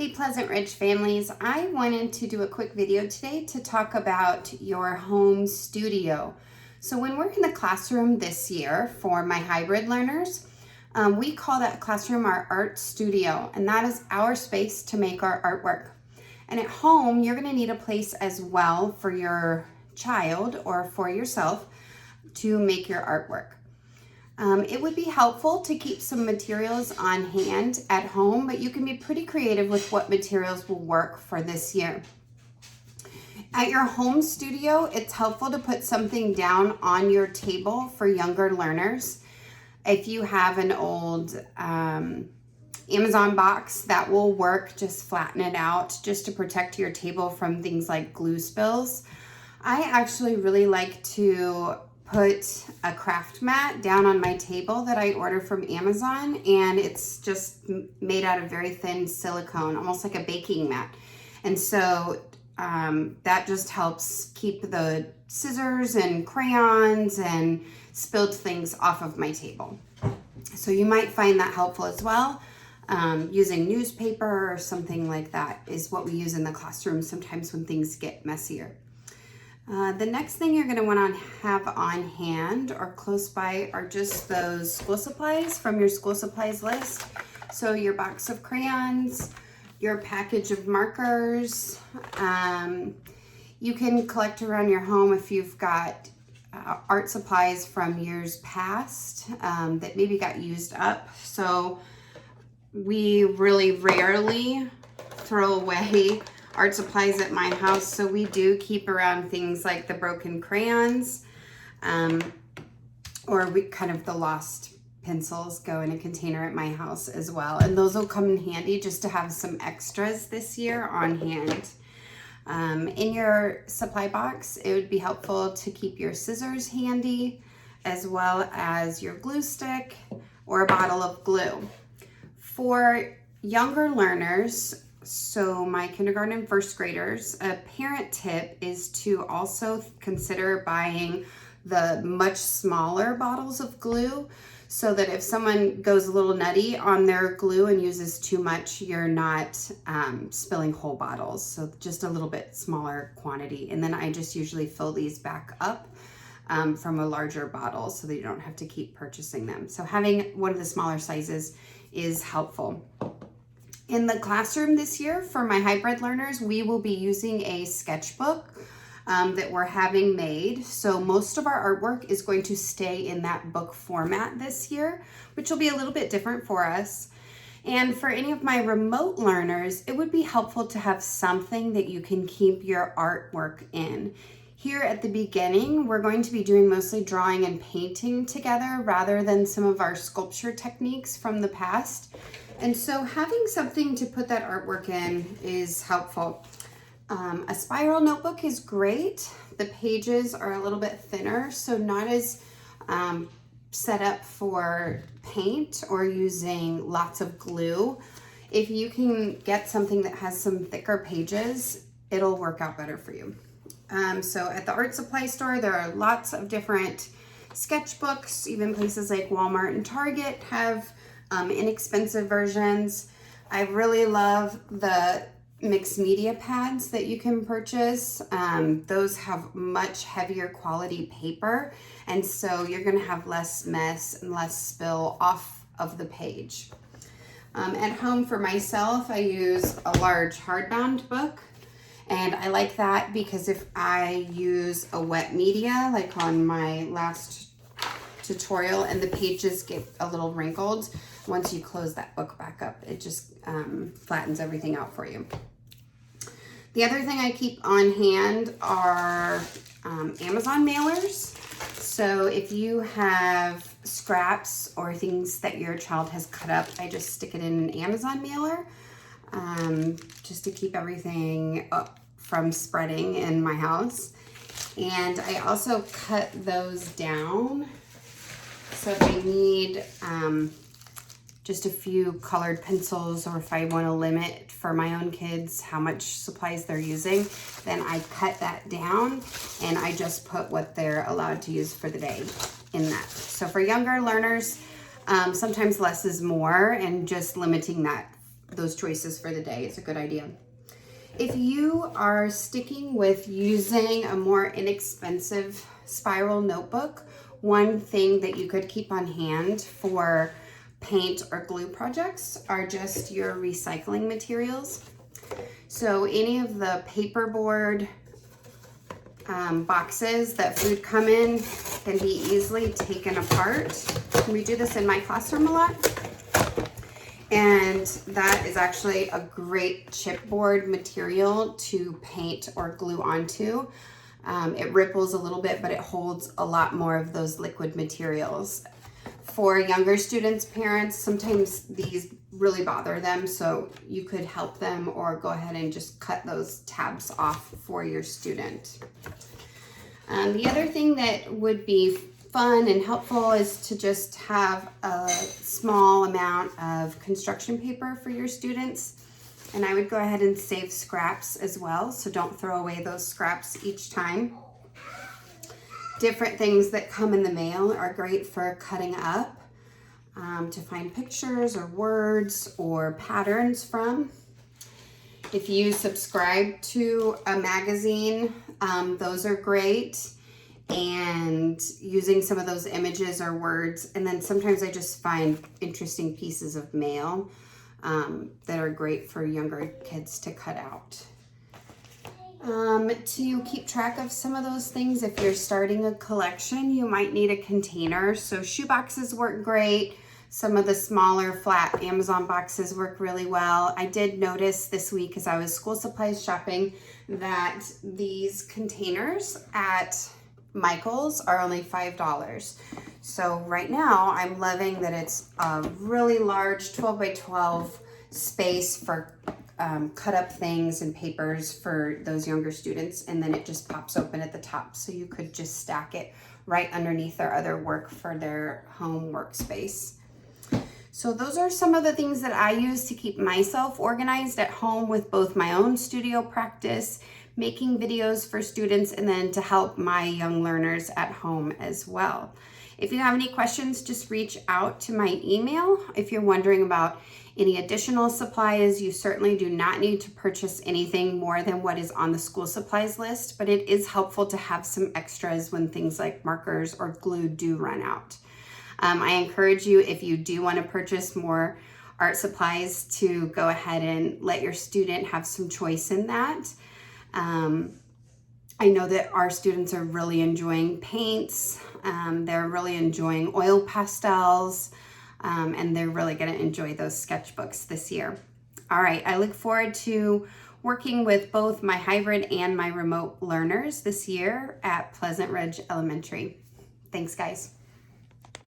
Hey Pleasant Ridge families, I wanted to do a quick video today to talk about your home studio. So when we're in the classroom this year for my hybrid learners, we call that classroom our art studio, and that is our space to make our artwork. And at home, you're gonna need a place as well for your child or for yourself to make your artwork. It would be helpful to keep some materials on hand at home, but you can be pretty creative with what materials will work for this year. At your home studio, it's helpful to put something down on your table for younger learners. If you have an old Amazon box, that will work. Just flatten it out just to protect your table from things like glue spills. I actually really like to put a craft mat down on my table that I order from Amazon, and it's just made out of very thin silicone, almost like a baking mat. And so that just helps keep the scissors and crayons and spilled things off of my table. So you might find that helpful as well. Using newspaper or something like that is what we use in the classroom sometimes when things get messier. The next thing you're going to want to have on hand or close by are just those school supplies from your school supplies list. So your box of crayons, your package of markers. You can collect around your home if you've got art supplies from years past that maybe got used up. So we really rarely throw away art supplies at my house, so we do keep around things like the broken crayons, or the lost pencils go in a container at my house as well, and those will come in handy just to have some extras this year on hand. In your supply box, it would be helpful to keep your scissors handy, as well as your glue stick or a bottle of glue. For younger learners, so my kindergarten and first graders, a parent tip is to also consider buying the much smaller bottles of glue, so that if someone goes a little nutty on their glue and uses too much, you're not spilling whole bottles. So just a little bit smaller quantity. And then I just usually fill these back up from a larger bottle so that you don't have to keep purchasing them. So having one of the smaller sizes is helpful. In the classroom this year for my hybrid learners, we will be using a sketchbook that we're having made. So most of our artwork is going to stay in that book format this year, which will be a little bit different for us. And for any of my remote learners, it would be helpful to have something that you can keep your artwork in. Here at the beginning, we're going to be doing mostly drawing and painting together rather than some of our sculpture techniques from the past. And so having something to put that artwork in is helpful. A spiral notebook is great. The pages are a little bit thinner, so not as set up for paint or using lots of glue. If you can get something that has some thicker pages, it'll work out better for you. So at the art supply store, there are lots of different sketchbooks. Even places like Walmart and Target have inexpensive versions. I really love the mixed media pads that you can purchase. Those have much heavier quality paper, and so you're gonna have less mess and less spill off of the page. At home for myself, I use a large hardbound book, and I like that because if I use a wet media, like on my last tutorial, and the pages get a little wrinkled, once you close that book back up, it just flattens everything out for you. The other thing I keep on hand are Amazon mailers. So if you have scraps or things that your child has cut up, I just stick it in an Amazon mailer just to keep everything up from spreading in my house. And I also cut those down. So if I need just a few colored pencils, or if I want to limit for my own kids how much supplies they're using, then I cut that down and I just put what they're allowed to use for the day in that. So for younger learners, sometimes less is more, and just limiting that those choices for the day. It's a good idea. If you are sticking with using a more inexpensive spiral notebook, one thing that you could keep on hand for paint or glue projects are just your recycling materials. So any of the paperboard boxes that food come in can be easily taken apart. We do this in my classroom a lot. And that is actually a great chipboard material to paint or glue onto. It ripples a little bit, but it holds a lot more of those liquid materials. For younger students, parents, sometimes these really bother them, so you could help them or go ahead and just cut those tabs off for your student. The other thing that would be fun and helpful is to just have a small amount of construction paper for your students. And I would go ahead and save scraps as well, so don't throw away those scraps each time. Different things that come in the mail are great for cutting up to find pictures or words or patterns from. If you subscribe to a magazine, those are great. And using some of those images or words. And then sometimes I just find interesting pieces of mail that are great for younger kids to cut out. To keep track of some of those things, if you're starting a collection, you might need a container. So shoe boxes work great. Some of the smaller flat Amazon boxes work really well. I did notice this week as I was school supplies shopping that these containers at Michael's are only $5. So right now I'm loving that it's a really large 12 by 12 space for cut up things and papers for those younger students, and then it just pops open at the top, so you could just stack it right underneath their other work for their home workspace. So those are some of the things that I use to keep myself organized at home with both my own studio practice, making videos for students, and then to help my young learners at home as well. If you have any questions, just reach out to my email. If you're wondering about any additional supplies, you certainly do not need to purchase anything more than what is on the school supplies list, but it is helpful to have some extras when things like markers or glue do run out. I encourage you, if you do want to purchase more art supplies, to go ahead and let your student have some choice in that. I know that our students are really enjoying paints. They're really enjoying oil pastels, and they're really going to enjoy those sketchbooks this year. All right, I look forward to working with both my hybrid and my remote learners this year at Pleasant Ridge Elementary. Thanks, guys.